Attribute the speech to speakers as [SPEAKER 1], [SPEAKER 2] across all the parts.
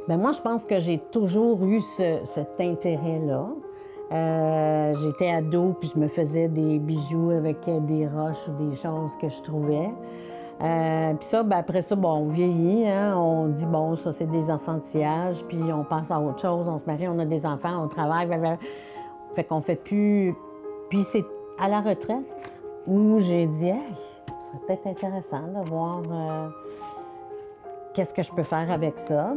[SPEAKER 1] Bien, moi, je pense que j'ai toujours eu cet intérêt-là. J'étais ado, puis je me faisais des bijoux avec des roches ou des choses que je trouvais. Puis ça, bien, après ça, bon, on vieillit, hein? On dit, bon, ça, c'est des enfantillages, puis on passe à autre chose, on se marie, on a des enfants, on travaille, blablabla. Fait qu'on fait plus... Puis c'est à la retraite où j'ai dit, hey, ce serait peut-être intéressant de voir qu'est-ce que je peux faire avec ça.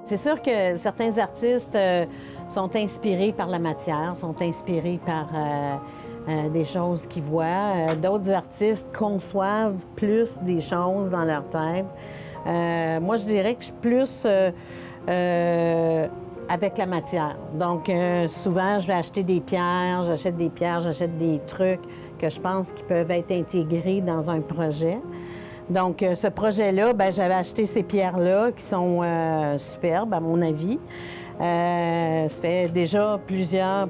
[SPEAKER 1] C'est sûr que certains artistes sont inspirés par la matière, sont inspirés par des choses qu'ils voient. D'autres artistes conçoivent plus des choses dans leur tête. Moi, je dirais que je suis plus avec la matière. Donc, souvent, je vais acheter des pierres, j'achète des trucs que je pense qui peuvent être intégrés dans un projet. Donc, ce projet-là, bien, j'avais acheté ces pierres-là qui sont superbes, à mon avis. Ça fait déjà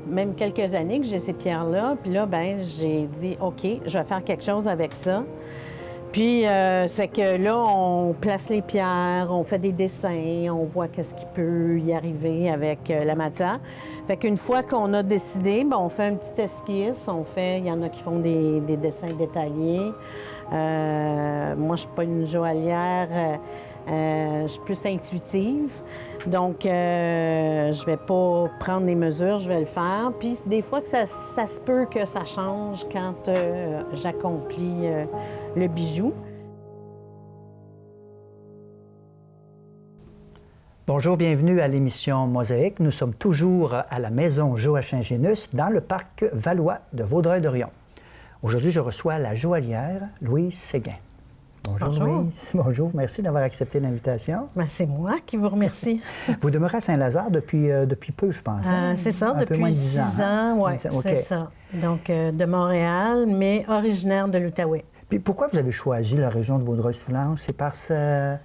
[SPEAKER 1] même quelques années que j'ai ces pierres-là. Puis là, bien, j'ai dit, OK, je vais faire quelque chose avec ça. Puis, ça fait que là, on place les pierres, on fait des dessins, on voit qu'est-ce qui peut y arriver avec la matière. Fait qu'une fois qu'on a décidé, bien, on fait un petit esquisse, il y en a qui font des dessins détaillés. Moi, je ne suis pas une joaillière, je suis plus intuitive. Donc, je ne vais pas prendre les mesures, je vais le faire. Puis, des fois, que ça se peut que ça change quand j'accomplis le bijou.
[SPEAKER 2] Bonjour, bienvenue à l'émission Mosaïque. Nous sommes toujours à la maison Joachim Génus dans le parc Valois de Vaudreuil-Dorion. Aujourd'hui, je reçois la joaillière Louise Séguin. Bonjour, Louise. Bonjour, merci d'avoir accepté l'invitation.
[SPEAKER 1] Bien, c'est moi qui vous remercie.
[SPEAKER 2] Vous demeurez à Saint-Lazare depuis peu, je pense.
[SPEAKER 1] C'est ça, depuis 6 ans. Oui, c'est ça. Donc, de Montréal, mais originaire de l'Outaouais.
[SPEAKER 2] Puis pourquoi vous avez choisi la région de Vaudreuil-Soulanges? C'est par son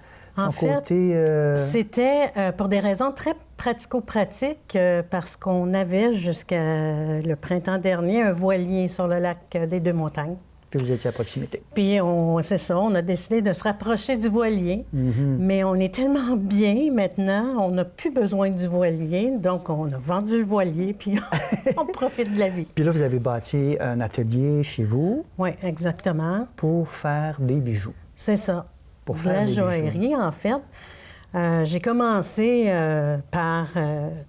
[SPEAKER 2] côté...
[SPEAKER 1] C'était pour des raisons très pratico-pratiques, parce qu'on avait jusqu'à le printemps dernier un voilier sur le lac des Deux-Montagnes.
[SPEAKER 2] Puis vous étiez à proximité.
[SPEAKER 1] Puis c'est ça, on a décidé de se rapprocher du voilier. Mais on est tellement bien maintenant, on n'a plus besoin du voilier. Donc, on a vendu le voilier, puis on profite de la vie.
[SPEAKER 2] Puis là, vous avez bâti un atelier chez vous.
[SPEAKER 1] Oui, exactement.
[SPEAKER 2] Pour faire des bijoux.
[SPEAKER 1] C'est ça.
[SPEAKER 2] Pour faire
[SPEAKER 1] de la joaillerie, en fait. J'ai commencé par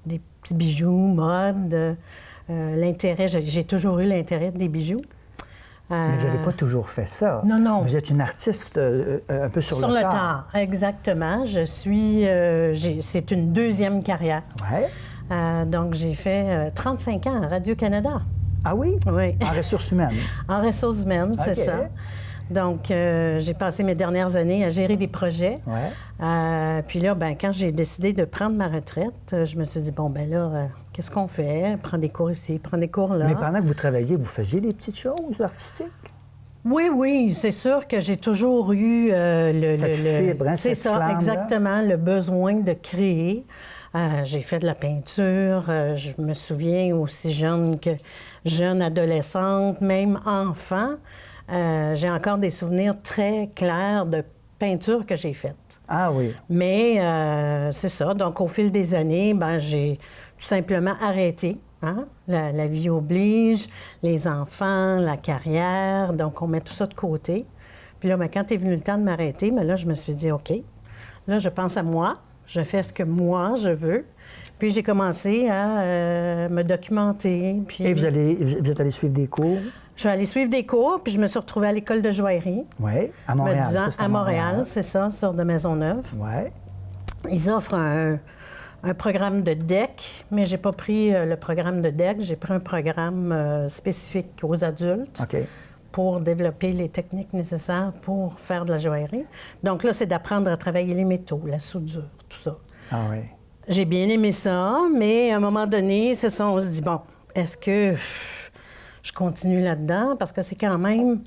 [SPEAKER 1] des petits bijoux, mode. J'ai toujours eu l'intérêt des bijoux.
[SPEAKER 2] Mais vous n'avez pas toujours fait ça.
[SPEAKER 1] Non, non.
[SPEAKER 2] Vous êtes une artiste un peu sur le tard.
[SPEAKER 1] Exactement. C'est une deuxième carrière.
[SPEAKER 2] Oui.
[SPEAKER 1] Donc, j'ai fait 35 ans à Radio-Canada.
[SPEAKER 2] Ah oui?
[SPEAKER 1] Oui.
[SPEAKER 2] En ressources humaines?
[SPEAKER 1] En ressources humaines, c'est ça. Donc, j'ai passé mes dernières années à gérer des projets.
[SPEAKER 2] Ouais.
[SPEAKER 1] Puis là, ben, quand j'ai décidé de prendre ma retraite, je me suis dit, bon, ben là, qu'est-ce qu'on fait? Prendre des cours ici, prendre des cours là.
[SPEAKER 2] Mais pendant que vous travailliez, vous faisiez des petites choses artistiques?
[SPEAKER 1] Oui, c'est sûr que j'ai toujours eu
[SPEAKER 2] cette fibre, hein,
[SPEAKER 1] c'est
[SPEAKER 2] cette
[SPEAKER 1] ça,
[SPEAKER 2] flamme,
[SPEAKER 1] exactement, le besoin de créer. J'ai fait de la peinture. Je me souviens aussi jeune adolescente, même enfant. J'ai encore des souvenirs très clairs de peinture que j'ai faites.
[SPEAKER 2] Ah oui.
[SPEAKER 1] Mais c'est ça. Donc, au fil des années, ben, j'ai tout simplement arrêté. Hein? La vie oblige, les enfants, la carrière. Donc, on met tout ça de côté. Puis là, ben, quand est venu le temps de m'arrêter, ben, là, je me suis dit, OK, là, je pense à moi. Je fais ce que moi, je veux. Puis j'ai commencé à me documenter. Puis...
[SPEAKER 2] Et vous êtes allé suivre des cours?
[SPEAKER 1] Je suis allée suivre des cours, puis je me suis retrouvée à l'école de joaillerie.
[SPEAKER 2] Oui, à Montréal.
[SPEAKER 1] Me disant, à Montréal, c'est ça, sur de Maisonneuve.
[SPEAKER 2] Oui.
[SPEAKER 1] Ils offrent un programme de DEC, mais j'ai pas pris le programme de DEC. J'ai pris un programme spécifique aux adultes.
[SPEAKER 2] OK.
[SPEAKER 1] Pour développer les techniques nécessaires pour faire de la joaillerie. Donc là, c'est d'apprendre à travailler les métaux, la soudure, tout ça.
[SPEAKER 2] Ah oui.
[SPEAKER 1] J'ai bien aimé ça, mais à un moment donné, c'est ça, on se dit, bon, est-ce que je continue là-dedans? Parce que c'est quand même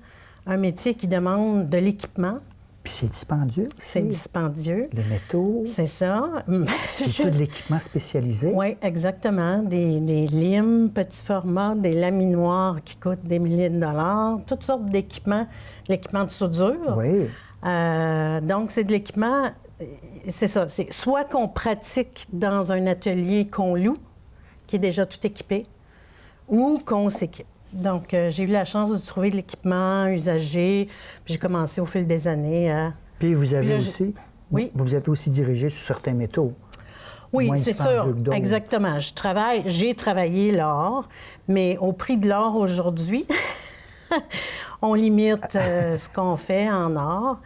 [SPEAKER 1] un métier qui demande de l'équipement.
[SPEAKER 2] Puis c'est dispendieux aussi.
[SPEAKER 1] C'est dispendieux.
[SPEAKER 2] Les métaux.
[SPEAKER 1] C'est ça.
[SPEAKER 2] C'est tout de l'équipement spécialisé.
[SPEAKER 1] Oui, exactement. Des limes, petits formats, des laminoirs qui coûtent des milliers de dollars, toutes sortes d'équipements. L'équipement de soudure.
[SPEAKER 2] Oui.
[SPEAKER 1] Donc, c'est de l'équipement c'est ça. C'est soit qu'on pratique dans un atelier qu'on loue, qui est déjà tout équipé, ou qu'on s'équipe. Donc, j'ai eu la chance de trouver de l'équipement usagé. J'ai commencé au fil des années à...
[SPEAKER 2] Puis vous avez
[SPEAKER 1] là,
[SPEAKER 2] aussi...
[SPEAKER 1] Oui.
[SPEAKER 2] Vous êtes aussi dirigé sur certains métaux.
[SPEAKER 1] Oui,
[SPEAKER 2] Moins
[SPEAKER 1] c'est
[SPEAKER 2] dispendieux
[SPEAKER 1] sûr.
[SPEAKER 2] que d'autres.
[SPEAKER 1] Exactement. J'ai travaillé l'or, mais au prix de l'or aujourd'hui, on limite ce qu'on fait en or.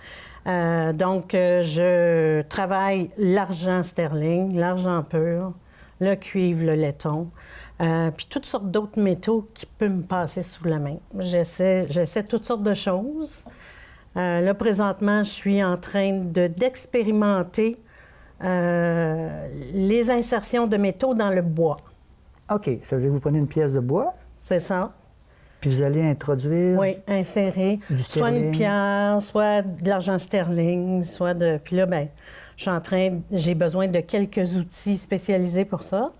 [SPEAKER 1] Donc, je travaille l'argent sterling, l'argent pur, le cuivre, le laiton, puis toutes sortes d'autres métaux qui peuvent me passer sous la main. J'essaie toutes sortes de choses. Là, présentement, je suis en train d'expérimenter les insertions de métaux dans le bois.
[SPEAKER 2] OK. Ça veut dire que vous prenez une pièce de bois,
[SPEAKER 1] C'est ça.
[SPEAKER 2] puis vous allez introduire...
[SPEAKER 1] Oui, insérer
[SPEAKER 2] Du
[SPEAKER 1] soit
[SPEAKER 2] sterling.
[SPEAKER 1] une pierre, soit de l'argent sterling, soit de... Puis là, bien, j'ai besoin de quelques outils spécialisés pour ça.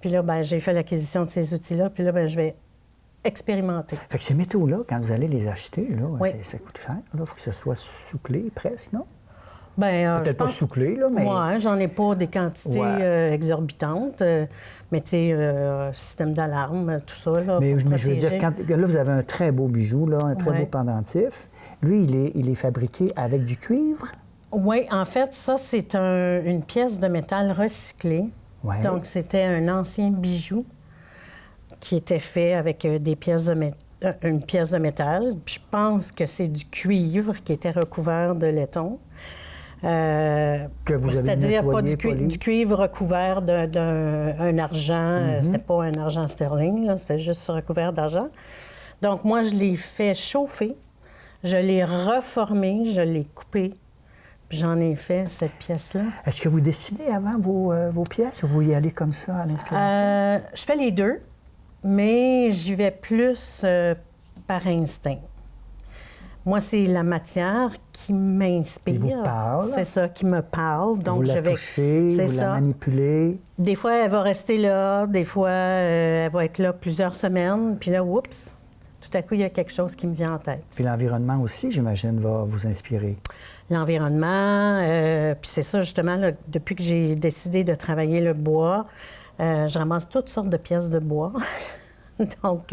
[SPEAKER 1] Puis là, bien, j'ai fait l'acquisition de ces outils-là. Puis là, bien, je vais expérimenter.
[SPEAKER 2] Fait que ces métaux-là, quand vous allez les acheter, là,
[SPEAKER 1] Oui.
[SPEAKER 2] ça coûte cher. Il faut que ce soit souclé presque, non?
[SPEAKER 1] Bien,
[SPEAKER 2] Peut-être pas souclé, là, mais...
[SPEAKER 1] Oui, j'en ai pas des quantités
[SPEAKER 2] Ouais.
[SPEAKER 1] exorbitantes. Mais tu sais, système d'alarme, tout ça, là,
[SPEAKER 2] Mais
[SPEAKER 1] pour
[SPEAKER 2] je veux dire,
[SPEAKER 1] protéger.
[SPEAKER 2] là, vous avez un très beau bijou, là, un très
[SPEAKER 1] Ouais.
[SPEAKER 2] beau pendentif. Lui, il est fabriqué avec du cuivre.
[SPEAKER 1] Oui, en fait, ça, c'est une pièce de métal recyclé.
[SPEAKER 2] Ouais.
[SPEAKER 1] Donc, c'était un ancien bijou qui était fait avec des pièces de une pièce de métal. Puis je pense que c'est du cuivre qui était recouvert de laiton.
[SPEAKER 2] Que vous avez
[SPEAKER 1] C'est-à-dire pas
[SPEAKER 2] nettoyé, poli.
[SPEAKER 1] du cuivre recouvert d'un argent. C'était pas un argent sterling, là, c'était juste recouvert d'argent. Donc, moi, je l'ai fait chauffer, je l'ai reformé, je l'ai coupé, puis j'en ai fait cette pièce-là.
[SPEAKER 2] Est-ce que vous dessinez avant vos pièces ou vous y allez comme ça à l'inspiration?
[SPEAKER 1] Je fais les deux, mais j'y vais plus par instinct. Moi, c'est la matière qui m'inspire.
[SPEAKER 2] Qui vous parle.
[SPEAKER 1] C'est ça, qui me parle. Donc,
[SPEAKER 2] vous la
[SPEAKER 1] je vais.
[SPEAKER 2] touchez,
[SPEAKER 1] C'est
[SPEAKER 2] vous la
[SPEAKER 1] ça.
[SPEAKER 2] manipulez.
[SPEAKER 1] Des fois, elle va rester là. Des fois, elle va être là plusieurs semaines. Puis là, oups, tout à coup, il y a quelque chose qui me vient en tête.
[SPEAKER 2] Puis l'environnement aussi, j'imagine, va vous inspirer.
[SPEAKER 1] L'environnement, puis c'est ça, justement, là, depuis que j'ai décidé de travailler le bois, je ramasse toutes sortes de pièces de bois. Donc,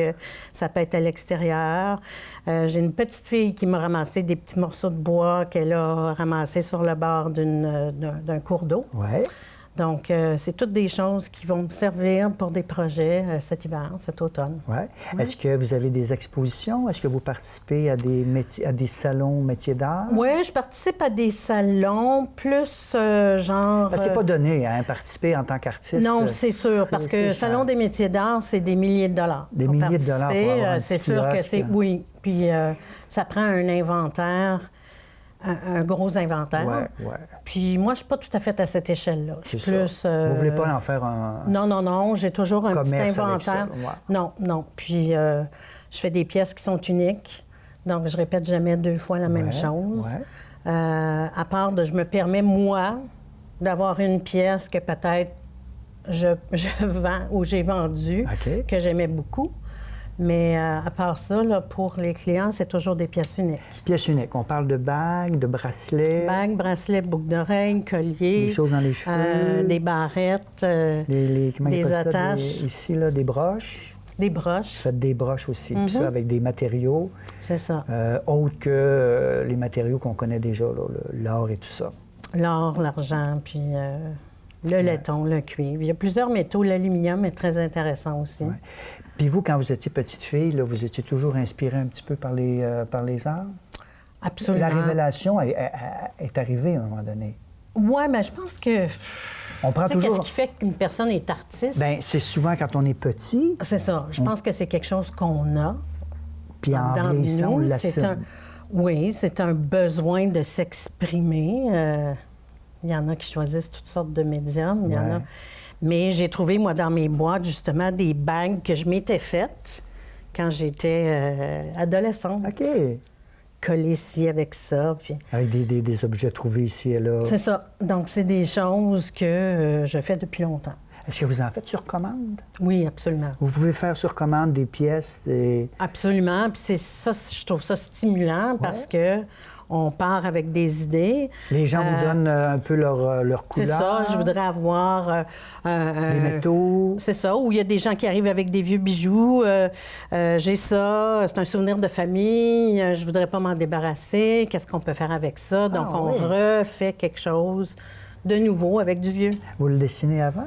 [SPEAKER 1] ça peut être à l'extérieur. J'ai une petite fille qui m'a ramassé des petits morceaux de bois qu'elle a ramassés sur le bord d'un cours d'eau.
[SPEAKER 2] Ouais.
[SPEAKER 1] Donc, c'est toutes des choses qui vont me servir pour des projets cet hiver, cet automne.
[SPEAKER 2] Ouais. Est-ce que vous avez des expositions? Est-ce que vous participez à des salons métiers d'art?
[SPEAKER 1] Oui, je participe à des salons, plus genre...
[SPEAKER 2] C'est pas donné, hein, participer en tant qu'artiste.
[SPEAKER 1] Non, c'est sûr, parce que le Salon des métiers d'art, c'est des milliers de dollars.
[SPEAKER 2] Des
[SPEAKER 1] pour
[SPEAKER 2] milliers de dollars pour
[SPEAKER 1] participer.
[SPEAKER 2] avoir un
[SPEAKER 1] C'est
[SPEAKER 2] petit
[SPEAKER 1] sûr que
[SPEAKER 2] kiosque.
[SPEAKER 1] c'est... Oui, puis ça prend un inventaire, un gros inventaire.
[SPEAKER 2] Ouais, ouais.
[SPEAKER 1] Puis moi, je suis pas tout à fait à cette échelle-là. Je suis
[SPEAKER 2] C'est
[SPEAKER 1] plus...
[SPEAKER 2] ça. Vous voulez pas en faire un...
[SPEAKER 1] Non, j'ai toujours un petit
[SPEAKER 2] commerce avec ça,
[SPEAKER 1] inventaire.
[SPEAKER 2] ouais.
[SPEAKER 1] Non. Puis je fais des pièces qui sont uniques, donc je répète jamais deux fois la même chose.
[SPEAKER 2] Ouais.
[SPEAKER 1] À part je me permets, moi, d'avoir une pièce que peut-être je vends ou j'ai vendue,
[SPEAKER 2] OK.
[SPEAKER 1] que j'aimais beaucoup. Mais à part ça, là, pour les clients, c'est toujours des pièces uniques.
[SPEAKER 2] Pièces uniques. On parle de bagues, de bracelets,
[SPEAKER 1] Bagues, bracelets, boucles d'oreilles, colliers.
[SPEAKER 2] des choses dans les cheveux,
[SPEAKER 1] des barrettes,
[SPEAKER 2] comment ils
[SPEAKER 1] des
[SPEAKER 2] appellent ça,
[SPEAKER 1] attaches.
[SPEAKER 2] ici, là, des broches.
[SPEAKER 1] des
[SPEAKER 2] Vous
[SPEAKER 1] broches.
[SPEAKER 2] faites des broches aussi, puis ça avec des matériaux
[SPEAKER 1] C'est ça.
[SPEAKER 2] autres que les matériaux qu'on connaît déjà, là, l'or et tout ça.
[SPEAKER 1] L'or, l'argent, puis le laiton, le cuivre. Il y a plusieurs métaux. L'aluminium est très intéressant aussi.
[SPEAKER 2] Ouais. Puis vous, quand vous étiez petite fille, là, vous étiez toujours inspirée un petit peu par les arts?
[SPEAKER 1] Absolument.
[SPEAKER 2] La révélation est arrivée à un moment donné.
[SPEAKER 1] Oui, mais je pense que...
[SPEAKER 2] On prend
[SPEAKER 1] Tu sais,
[SPEAKER 2] toujours...
[SPEAKER 1] qu'est-ce qui fait qu'une personne est artiste?
[SPEAKER 2] Bien, c'est souvent quand on est petit,
[SPEAKER 1] C'est ça. Je pense que c'est quelque chose qu'on a
[SPEAKER 2] puis en
[SPEAKER 1] dans
[SPEAKER 2] vieillissant, on
[SPEAKER 1] nous.
[SPEAKER 2] l'assume.
[SPEAKER 1] Oui, c'est un besoin de s'exprimer. Il y en a qui choisissent toutes sortes de médiums. Il y en a...
[SPEAKER 2] Ouais.
[SPEAKER 1] Mais j'ai trouvé, moi, dans mes boîtes, justement, des bagues que je m'étais faites quand j'étais adolescente.
[SPEAKER 2] OK.
[SPEAKER 1] Collées ici avec ça. Puis...
[SPEAKER 2] Avec des objets trouvés ici et là.
[SPEAKER 1] C'est ça. Donc, c'est des choses que je fais depuis longtemps.
[SPEAKER 2] Est-ce que vous en faites sur commande?
[SPEAKER 1] Oui, absolument.
[SPEAKER 2] Vous pouvez faire sur commande des pièces,
[SPEAKER 1] Absolument. Puis c'est ça, je trouve ça stimulant parce que on part avec des idées.
[SPEAKER 2] Les gens vous donnent un peu leur couleur.
[SPEAKER 1] C'est ça, je voudrais avoir...
[SPEAKER 2] les métaux.
[SPEAKER 1] C'est ça, où il y a des gens qui arrivent avec des vieux bijoux. J'ai ça, c'est un souvenir de famille, je voudrais pas m'en débarrasser. Qu'est-ce qu'on peut faire avec ça? Donc, on refait quelque chose de nouveau avec du vieux.
[SPEAKER 2] Vous le dessinez avant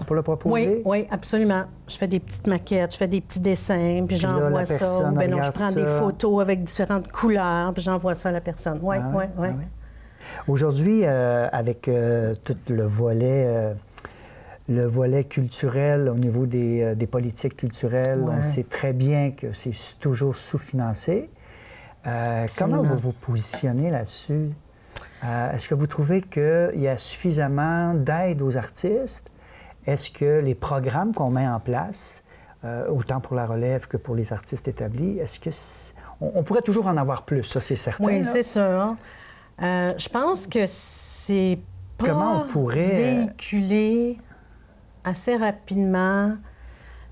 [SPEAKER 2] pour le proposer?
[SPEAKER 1] Oui, absolument. Je fais des petites maquettes, je fais des petits dessins, puis j'envoie ça. Ben non, je prends des photos avec différentes couleurs, puis j'envoie ça à la personne. Oui.
[SPEAKER 2] Aujourd'hui, avec tout le volet culturel au niveau des politiques culturelles, on sait très bien que c'est toujours sous-financé. Comment vous vous positionnez là-dessus? Est-ce que vous trouvez qu'il y a suffisamment d'aide aux artistes? Est-ce que les programmes qu'on met en place, autant pour la relève que pour les artistes établis, est-ce que on pourrait toujours en avoir plus, ça c'est certain?
[SPEAKER 1] Oui, c'est sûr. Je pense que c'est pas véhiculé assez rapidement,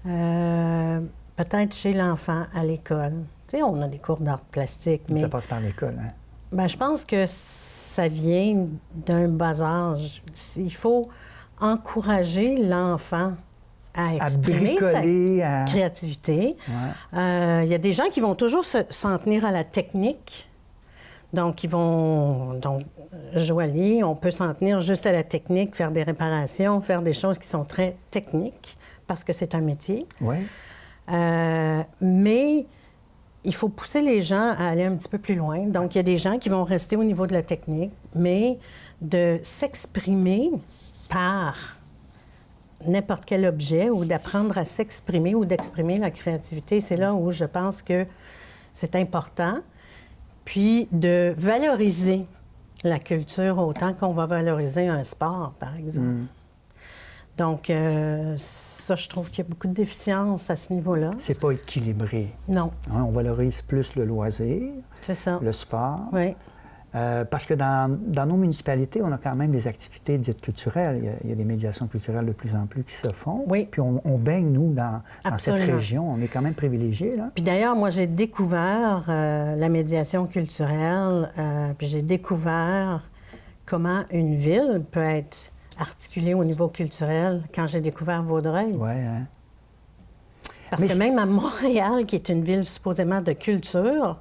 [SPEAKER 1] peut-être chez l'enfant à l'école. Tu sais, on a des cours d'art plastique, mais...
[SPEAKER 2] Ça passe par l'école, hein?
[SPEAKER 1] Bien, je pense que ça vient d'un bas âge. Il faut encourager l'enfant à exprimer sa créativité. Il y a des gens qui vont toujours s'en tenir à la technique. Donc, joaillier, on peut s'en tenir juste à la technique, faire des réparations, faire des choses qui sont très techniques, parce que c'est un métier.
[SPEAKER 2] Oui.
[SPEAKER 1] Mais il faut pousser les gens à aller un petit peu plus loin. Donc, il y a des gens qui vont rester au niveau de la technique, mais de s'exprimer par n'importe quel objet ou d'apprendre à s'exprimer ou d'exprimer la créativité, c'est là où je pense que c'est important. Puis de valoriser la culture autant qu'on va valoriser un sport, par exemple. Donc, ça, je trouve qu'il y a beaucoup de déficiences à ce niveau-là.
[SPEAKER 2] C'est pas équilibré.
[SPEAKER 1] Non.
[SPEAKER 2] On valorise plus le loisir, le sport.
[SPEAKER 1] Oui.
[SPEAKER 2] Parce que dans nos municipalités, on a quand même des activités dites culturelles. Il y a des médiations culturelles de plus en plus qui se font.
[SPEAKER 1] Oui.
[SPEAKER 2] Puis on baigne, nous, dans cette région. On est quand même privilégiés, là.
[SPEAKER 1] Puis d'ailleurs, moi, j'ai découvert la médiation culturelle, puis j'ai découvert comment une ville peut être articulée au niveau culturel quand j'ai découvert Vaudreuil.
[SPEAKER 2] Oui, hein?
[SPEAKER 1] Parce que même à Montréal, qui est une ville supposément de culture,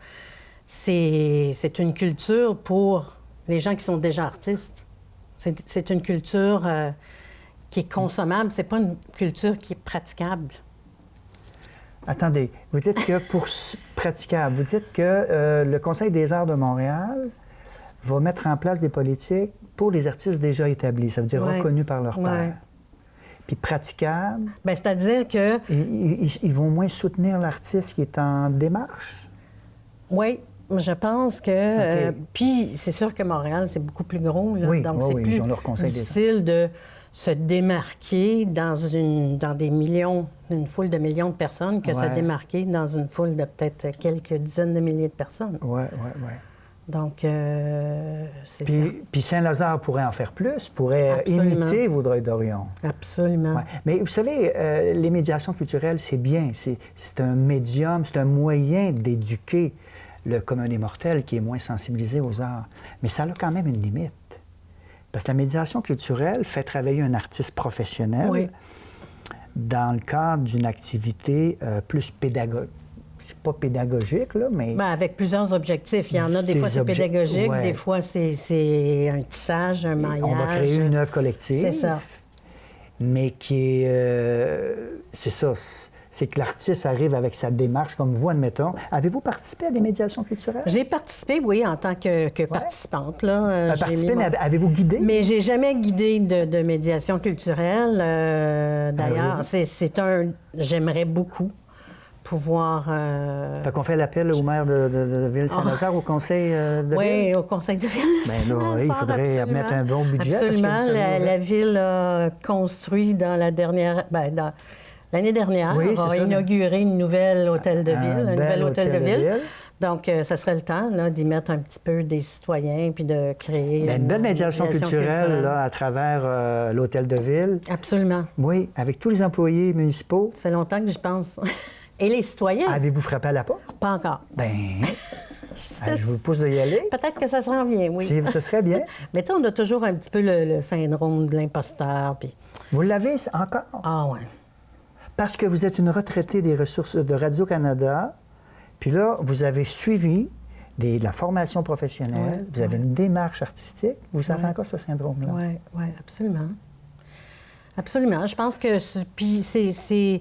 [SPEAKER 1] c'est une culture pour les gens qui sont déjà artistes. C'est une culture qui est consommable, c'est pas une culture qui est praticable.
[SPEAKER 2] Attendez, vous dites que pour praticable, vous dites que le Conseil des arts de Montréal va mettre en place des politiques pour les artistes déjà établis, ça veut dire reconnus par leur pairs. Puis praticable...
[SPEAKER 1] Bien, c'est-à-dire que...
[SPEAKER 2] Ils vont moins soutenir l'artiste qui est en démarche?
[SPEAKER 1] Oui, je pense que... puis c'est sûr que Montréal, c'est beaucoup plus gros, là, donc c'est plus difficile de se démarquer dans une foule de millions de personnes que se démarquer dans une foule de peut-être quelques dizaines de milliers de personnes.
[SPEAKER 2] Oui.
[SPEAKER 1] Donc, c'est
[SPEAKER 2] ça. Puis Saint-Lazare pourrait en faire plus, pourrait imiter Vaudreuil-Dorion.
[SPEAKER 1] Absolument.
[SPEAKER 2] Ouais. Mais vous savez, les médiations culturelles, c'est bien. C'est un médium, c'est un moyen d'éduquer le commun des mortels qui est moins sensibilisé aux arts. Mais ça a quand même une limite. Parce que la médiation culturelle fait travailler un artiste professionnel dans le cadre d'une activité plus pédagogique. C'est pas pédagogique, là, mais...
[SPEAKER 1] Bien, avec plusieurs objectifs. Il y en a, des fois, c'est pédagogique, des fois, c'est un tissage, un maillage.
[SPEAKER 2] On va créer une œuvre collective.
[SPEAKER 1] C'est ça.
[SPEAKER 2] Mais qui est... c'est ça. C'est que l'artiste arrive avec sa démarche, comme vous, admettons. Avez-vous participé à des médiations culturelles? J'ai
[SPEAKER 1] participé, oui, en tant que participante. Là,
[SPEAKER 2] participé, mais avez-vous guidé?
[SPEAKER 1] Mais j'ai jamais guidé de médiation culturelle. D'ailleurs, j'aimerais beaucoup pouvoir...
[SPEAKER 2] Fait qu'on fait l'appel au maire de Ville-Saint-Lazare, au conseil de ville?
[SPEAKER 1] Oui, au conseil de ville.
[SPEAKER 2] Bien là, il faudrait mettre un bon budget.
[SPEAKER 1] Absolument. La ville a construit dans la dernière... l'année dernière, on a inauguré une nouvelle hôtel de ville, un nouvel hôtel de ville. Donc, ça serait le temps d'y mettre un petit peu des citoyens puis de créer...
[SPEAKER 2] une belle médiation culturelle là, à travers l'hôtel de ville.
[SPEAKER 1] Absolument.
[SPEAKER 2] Oui, avec tous les employés municipaux.
[SPEAKER 1] Ça fait longtemps que j'y pense. Et les citoyens.
[SPEAKER 2] Avez-vous frappé à la porte?
[SPEAKER 1] Pas encore.
[SPEAKER 2] Bien, Je vous pousse d'y aller.
[SPEAKER 1] Peut-être que ça s'en vient, oui.
[SPEAKER 2] Ce serait bien.
[SPEAKER 1] Mais tu sais, on a toujours un petit peu le syndrome de l'imposteur. Puis...
[SPEAKER 2] Vous l'avez encore?
[SPEAKER 1] Ah oui.
[SPEAKER 2] Parce que vous êtes une retraitée des ressources de Radio-Canada, puis là, vous avez suivi de la formation professionnelle, vous avez une démarche artistique, vous avez encore ce syndrome-là.
[SPEAKER 1] Oui, absolument. Absolument. Je pense que je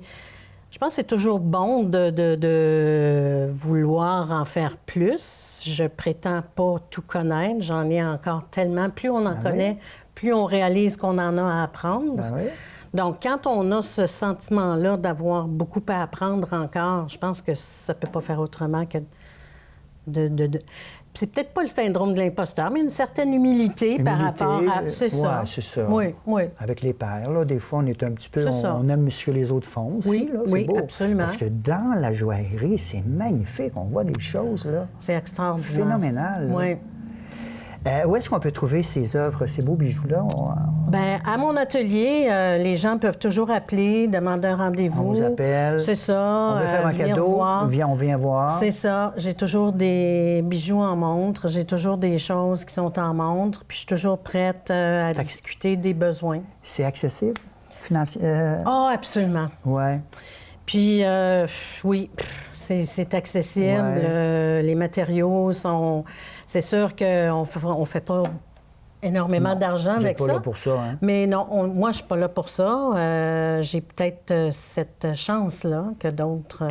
[SPEAKER 1] pense que c'est toujours bon de vouloir en faire plus. Je prétends pas tout connaître. J'en ai encore tellement. Plus on en connaît, plus on réalise qu'on en a à apprendre. Donc, quand on a ce sentiment-là d'avoir beaucoup à apprendre encore, je pense que ça ne peut pas faire autrement que C'est peut-être pas le syndrome de l'imposteur, mais une certaine humilité par rapport à... C'est ça.
[SPEAKER 2] Oui, c'est ça.
[SPEAKER 1] Oui.
[SPEAKER 2] Avec les pairs, là, des fois, on est un petit peu...
[SPEAKER 1] On
[SPEAKER 2] aime ce que les autres font aussi.
[SPEAKER 1] Oui,
[SPEAKER 2] beau.
[SPEAKER 1] Absolument.
[SPEAKER 2] Parce que dans la joaillerie, c'est magnifique. On voit des choses, là.
[SPEAKER 1] C'est extraordinaire.
[SPEAKER 2] Phénoménal.
[SPEAKER 1] Oui.
[SPEAKER 2] Où est-ce qu'on peut trouver ces œuvres, ces beaux bijoux-là?
[SPEAKER 1] Bien, à mon atelier, les gens peuvent toujours appeler, demander un rendez-vous.
[SPEAKER 2] On vous appelle.
[SPEAKER 1] C'est ça.
[SPEAKER 2] On veut faire un cadeau. On vient voir.
[SPEAKER 1] C'est ça. J'ai toujours des bijoux en montre. J'ai toujours des choses qui sont en montre. Puis je suis toujours prête à discuter des besoins.
[SPEAKER 2] C'est accessible?
[SPEAKER 1] Ah, absolument.
[SPEAKER 2] Oui.
[SPEAKER 1] Puis, oui, c'est accessible. Les matériaux sont... C'est sûr qu'on ne fait pas énormément d'argent avec ça.
[SPEAKER 2] Vous n'êtes pas là pour ça, hein?
[SPEAKER 1] Mais non, moi, je ne suis pas là pour ça. J'ai peut-être cette chance-là que d'autres...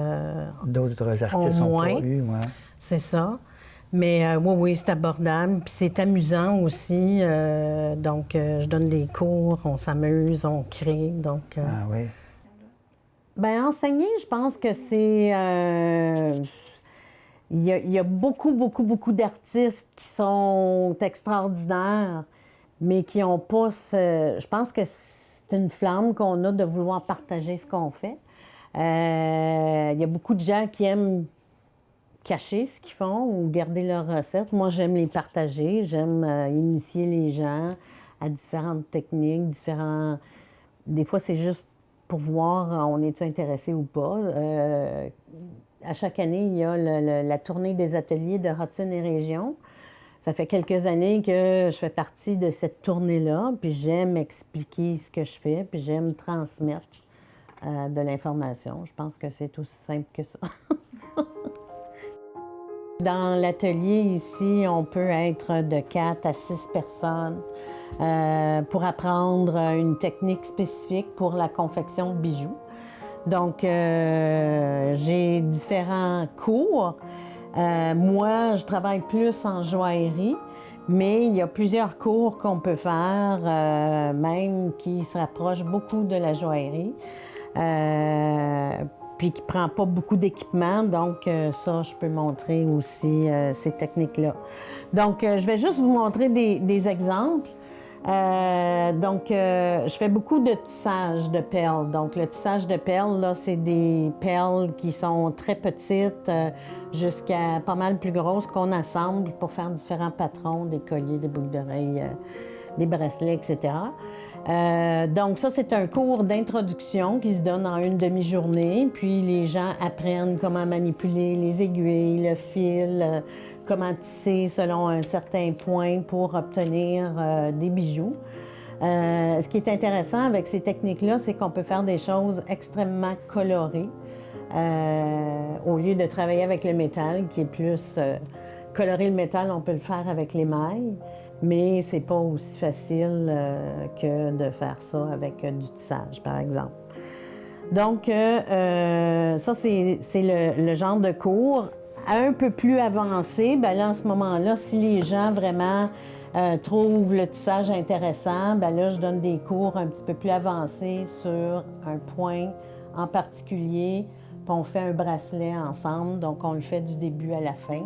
[SPEAKER 2] D'autres artistes n'ont pas eu,
[SPEAKER 1] C'est ça. Mais oui, c'est abordable. Puis c'est amusant aussi. Donc, je donne des cours, on s'amuse, on crée. Donc,
[SPEAKER 2] Ah oui.
[SPEAKER 1] Bien, enseigner, je pense que c'est... Il y a beaucoup d'artistes qui sont extraordinaires, mais qui n'ont pas Je pense que c'est une flamme qu'on a de vouloir partager ce qu'on fait. Il y a beaucoup de gens qui aiment cacher ce qu'ils font ou garder leurs recettes. Moi, j'aime les partager. J'aime initier les gens à différentes techniques, Des fois, c'est juste pour voir on est-tu intéressé ou pas. À chaque année, il y a la tournée des ateliers de Hudson et Région. Ça fait quelques années que je fais partie de cette tournée-là, puis j'aime expliquer ce que je fais, puis j'aime transmettre de l'information. Je pense que c'est aussi simple que ça. Dans l'atelier ici, on peut être de 4 à 6 personnes pour apprendre une technique spécifique pour la confection de bijoux. Donc, j'ai différents cours. Moi, je travaille plus en joaillerie, mais il y a plusieurs cours qu'on peut faire, même qui se rapprochent beaucoup de la joaillerie, puis qui ne prend pas beaucoup d'équipement. Donc, ça, je peux montrer aussi ces techniques-là. Donc, je vais juste vous montrer des exemples. Je fais beaucoup de tissage de perles. Donc, le tissage de perles, là, c'est des perles qui sont très petites jusqu'à pas mal plus grosses qu'on assemble pour faire différents patrons, des colliers, des boucles d'oreilles, des bracelets, etc. Donc, ça, c'est un cours d'introduction qui se donne en une demi-journée. Puis, les gens apprennent comment manipuler les aiguilles, le fil, comment tisser selon un certain point pour obtenir des bijoux. Ce qui est intéressant avec ces techniques-là, c'est qu'on peut faire des choses extrêmement colorées au lieu de travailler avec le métal, qui est plus... colorer le métal, on peut le faire avec l'émail, mais c'est pas aussi facile que de faire ça avec du tissage, par exemple. Donc, ça, c'est le genre de cours. Un peu plus avancé, bien là, en ce moment-là, si les gens vraiment trouvent le tissage intéressant, bien là, je donne des cours un petit peu plus avancés sur un point en particulier, puis on fait un bracelet ensemble, donc on le fait du début à la fin.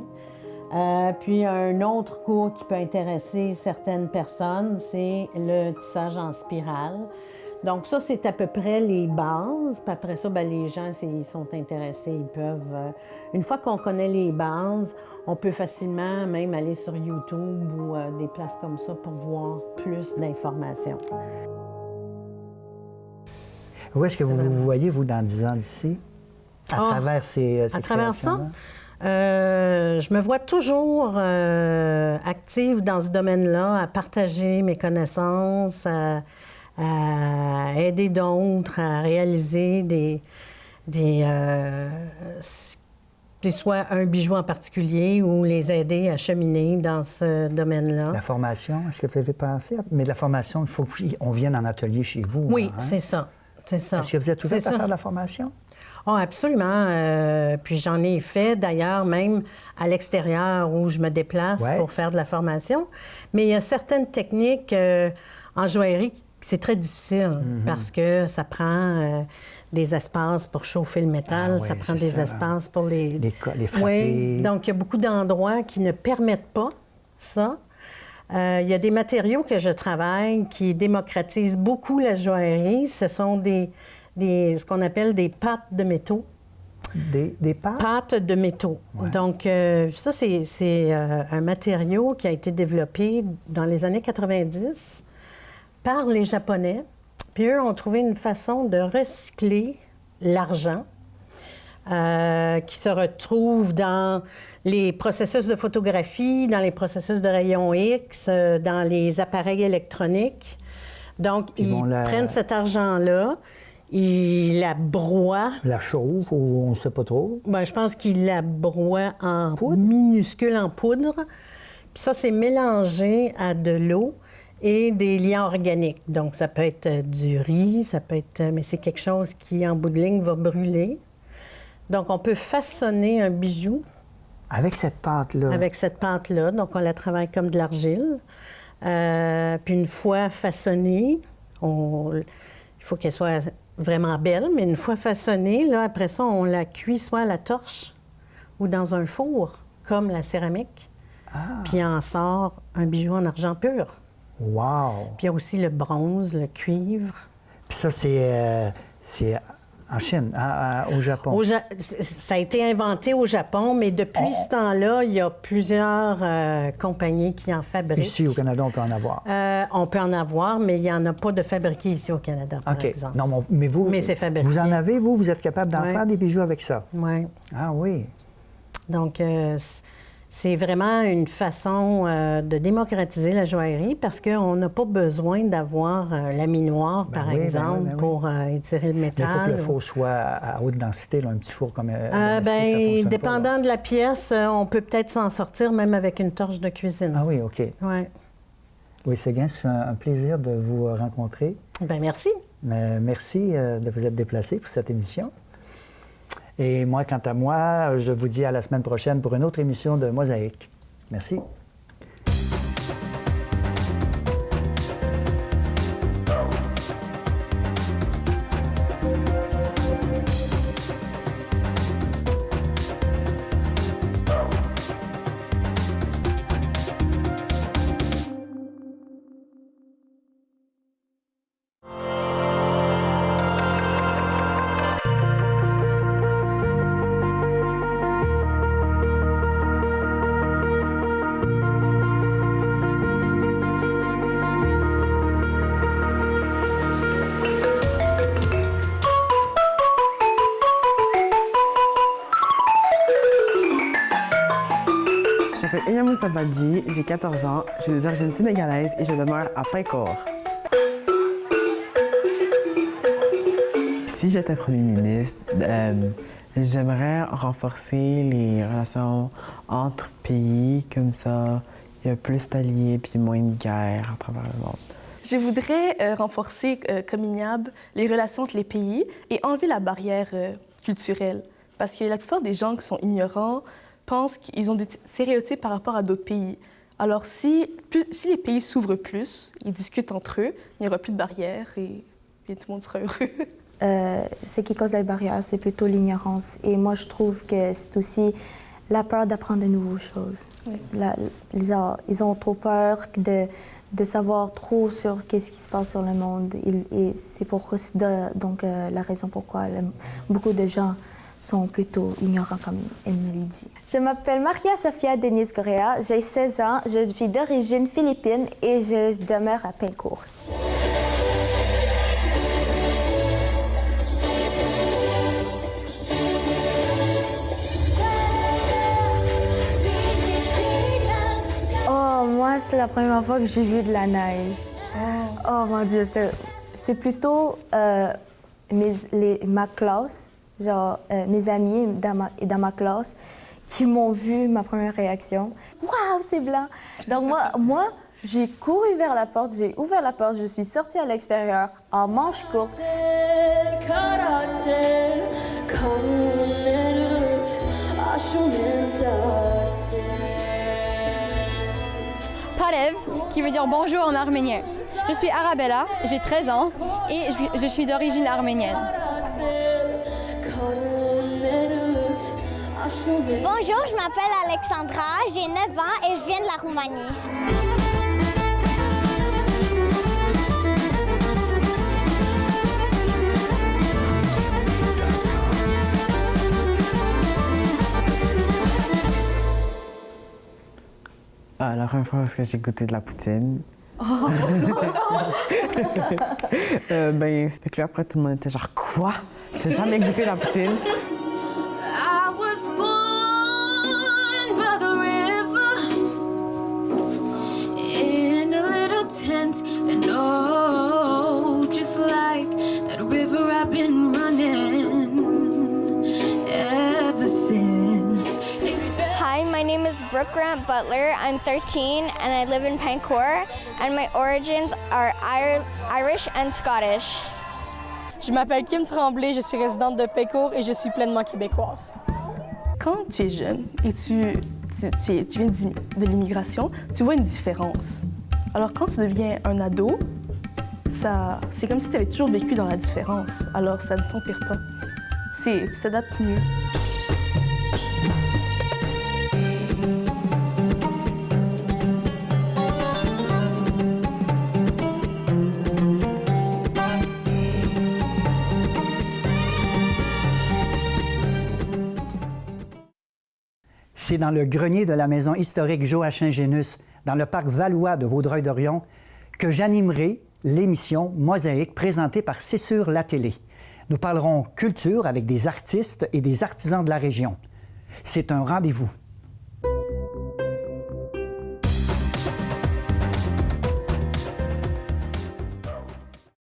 [SPEAKER 1] Puis un autre cours qui peut intéresser certaines personnes, c'est le tissage en spirale. Donc ça, c'est à peu près les bases. Puis après ça, bien, les gens, s'ils sont intéressés, ils peuvent... une fois qu'on connaît les bases, on peut facilement même aller sur YouTube ou des places comme ça pour voir plus d'informations.
[SPEAKER 2] Où est-ce que vous vous voyez, vous, dans 10 ans d'ici, à travers ces
[SPEAKER 1] à travers ça? Je me vois toujours active dans ce domaine-là, à partager mes connaissances, à aider d'autres, à réaliser soit un bijou en particulier ou les aider à cheminer dans ce domaine-là.
[SPEAKER 2] La formation, est-ce que vous avez pensé? Mais la formation, il faut qu'on vienne en atelier chez vous.
[SPEAKER 1] Oui,
[SPEAKER 2] hein?
[SPEAKER 1] c'est ça.
[SPEAKER 2] Est-ce que vous êtes ouverte à faire de la formation?
[SPEAKER 1] Oh, absolument. Puis j'en ai fait d'ailleurs même à l'extérieur où je me déplace pour faire de la formation. Mais il y a certaines techniques en joaillerie, c'est très difficile parce que ça prend des espaces pour chauffer le métal, ça prend des espaces pour les
[SPEAKER 2] frapper.
[SPEAKER 1] Oui, donc il y a beaucoup d'endroits qui ne permettent pas ça. Il y a des matériaux que je travaille qui démocratisent beaucoup la joaillerie. Ce sont ce qu'on appelle des pâtes de métaux.
[SPEAKER 2] Des pâtes?
[SPEAKER 1] Pâtes de métaux. Ouais. Donc, ça, c'est un matériau qui a été développé dans les années 90 par les Japonais. Puis eux ont trouvé une façon de recycler l'argent qui se retrouve dans les processus de photographie, dans les processus de rayons X, dans les appareils électroniques. Donc, ils prennent cet argent-là, ils la broient.
[SPEAKER 2] La chauffent ou on ne sait pas trop?
[SPEAKER 1] Bien, je pense qu'ils la broient en minuscule, en poudre. Puis ça, c'est mélangé à de l'eau et des liants organiques. Donc, ça peut être du riz, ça peut être... Mais c'est quelque chose qui, en bout de ligne, va brûler. Donc, on peut façonner un bijou.
[SPEAKER 2] Avec cette pâte-là? Avec
[SPEAKER 1] cette pâte-là. Donc, on la travaille comme de l'argile. Puis une fois façonnée, il faut qu'elle soit vraiment belle, mais une fois façonnée, là, après ça, on la cuit soit à la torche ou dans un four, comme la céramique. Puis en sort un bijou en argent pur.
[SPEAKER 2] Wow!
[SPEAKER 1] Puis il y a aussi le bronze, le cuivre.
[SPEAKER 2] Puis ça, c'est en Chine, au Japon?
[SPEAKER 1] Ça a été inventé au Japon, mais depuis ce temps-là, il y a plusieurs compagnies qui en fabriquent.
[SPEAKER 2] Ici, au Canada, on peut en avoir?
[SPEAKER 1] On peut en avoir, mais il n'y en a pas de fabriqués ici au Canada, par exemple.
[SPEAKER 2] Non, mais c'est fabriqué. Vous en avez, vous êtes capable d'en faire des bijoux avec ça?
[SPEAKER 1] Oui.
[SPEAKER 2] Ah oui.
[SPEAKER 1] Donc, c'est vraiment une façon de démocratiser la joaillerie parce qu'on n'a pas besoin d'avoir laminoir, par exemple, pour étirer le métal.
[SPEAKER 2] Il faut que le four soit à haute densité, là, un petit four comme...
[SPEAKER 1] dépendant de la pièce, on peut peut-être s'en sortir même avec une torche de cuisine.
[SPEAKER 2] Ah oui, OK.
[SPEAKER 1] Oui.
[SPEAKER 2] Louise Séguin, c'est un plaisir de vous rencontrer.
[SPEAKER 1] Bien, merci.
[SPEAKER 2] Merci de vous être déplacé pour cette émission. Et moi, quant à moi, je vous dis à la semaine prochaine pour une autre émission de Mosaïque. Merci.
[SPEAKER 3] Sabadji, j'ai 14 ans, je suis d'origine sénégalaise et je demeure à Pincourt. Si j'étais premier ministre, j'aimerais renforcer les relations entre pays, comme ça, il y a plus d'alliés puis moins de guerres à travers le monde.
[SPEAKER 4] Je voudrais renforcer, comme INIAB, les relations entre les pays et enlever la barrière culturelle. Parce que la plupart des gens qui sont ignorants pensent qu'ils ont des stéréotypes par rapport à d'autres pays. Alors, si les pays s'ouvrent plus, ils discutent entre eux, il n'y aura plus de barrières et tout le monde sera heureux.
[SPEAKER 5] Ce qui cause les barrières, c'est plutôt l'ignorance. Et moi, je trouve que c'est aussi la peur d'apprendre de nouvelles choses. Oui. Ils ont trop peur de savoir trop sur ce qui se passe sur le monde. Et c'est pourquoi, donc, la raison pourquoi beaucoup de gens sont plutôt ignorants, comme Emily dit.
[SPEAKER 6] Je m'appelle Maria Sofia Denise Correa, j'ai 16 ans, je suis d'origine philippine et je demeure à Pincourt.
[SPEAKER 5] moi, c'était la première fois que j'ai vu de la neige. Oh mon Dieu, c'est plutôt ma classe, genre mes amis dans ma classe, qui m'ont vu ma première réaction. Waouh, c'est blanc! Donc moi, j'ai couru vers la porte, j'ai ouvert la porte, je suis sortie à l'extérieur en manches courtes.
[SPEAKER 7] Parev, qui veut dire bonjour en arménien. Je suis Arabella, j'ai 13 ans et je suis d'origine arménienne.
[SPEAKER 8] Bonjour, je m'appelle Alexandra, j'ai 9 ans et je viens de la Roumanie.
[SPEAKER 3] La première fois que j'ai goûté de la poutine. C'était clair, après tout le monde était genre quoi? Tu n'as jamais goûté la poutine?
[SPEAKER 8] Hi, my name is Brooke Grant Butler. I'm 13 and I live in Pancourt and my origins are Irish and Scottish.
[SPEAKER 9] Je m'appelle Kim Tremblay, je suis résidente de Pécourt et je suis pleinement québécoise.
[SPEAKER 4] Quand tu es jeune et tu viens de l'immigration, tu vois une différence. Alors quand tu deviens un ado, c'est comme si tu avais toujours vécu dans la différence. Alors ça ne s'empire pas. Tu t'adaptes mieux.
[SPEAKER 2] C'est dans le grenier de la maison historique Joachim Génus, dans le parc Valois de Vaudreuil-Dorion, que j'animerai l'émission Mosaïque présentée par Césure La Télé. Nous parlerons culture avec des artistes et des artisans de la région. C'est un rendez-vous.